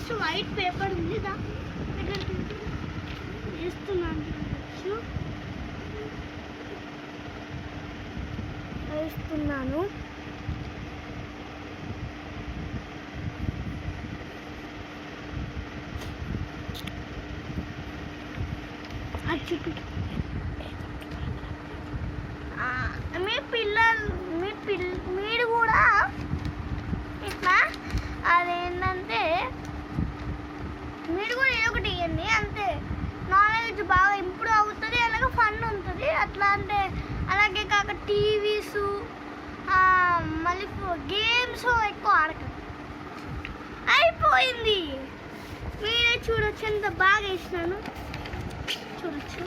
First white paper ఉంది వేస్తున్నాను వేస్తున్నాను మీరు కూడా ఇట్లా అదేంటంటే మీరు కూడా ఏదో ఒకటి ఇవ్వండి, అంతే నాలెడ్జ్ బాగా ఇంప్రూవ్ అవుతుంది, అలాగే ఫన్ ఉంటుంది. అట్లా అంటే అలాగే కాక టీవీస్ మళ్ళీ గేమ్స్ ఎక్కువ ఆడకండి. అయిపోయింది, మీరే చూడొచ్చు ఎంత బాగా వేసినాను, చూడొచ్చు.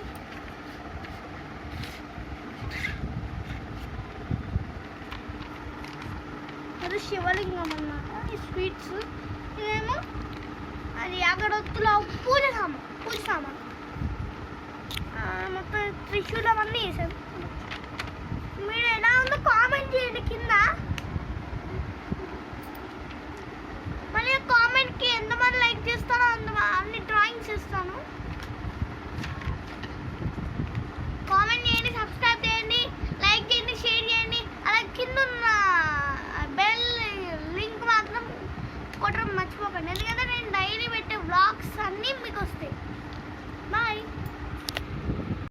అది శివలింగం అన్నమాట. ఈ స్వీట్స్ ఇదేమో అది అగరొత్తులో పూజ సామాన్ మొత్తం త్రిశూలం అన్నీ వేసాను. మీరు ఎలా ఉందో కామెంట్ చేయండి కింద. మళ్ళీ కామెంట్కి ఎంతమంది లైక్ చేస్తారో అన్ని డ్రాయింగ్స్ ఇస్తాను.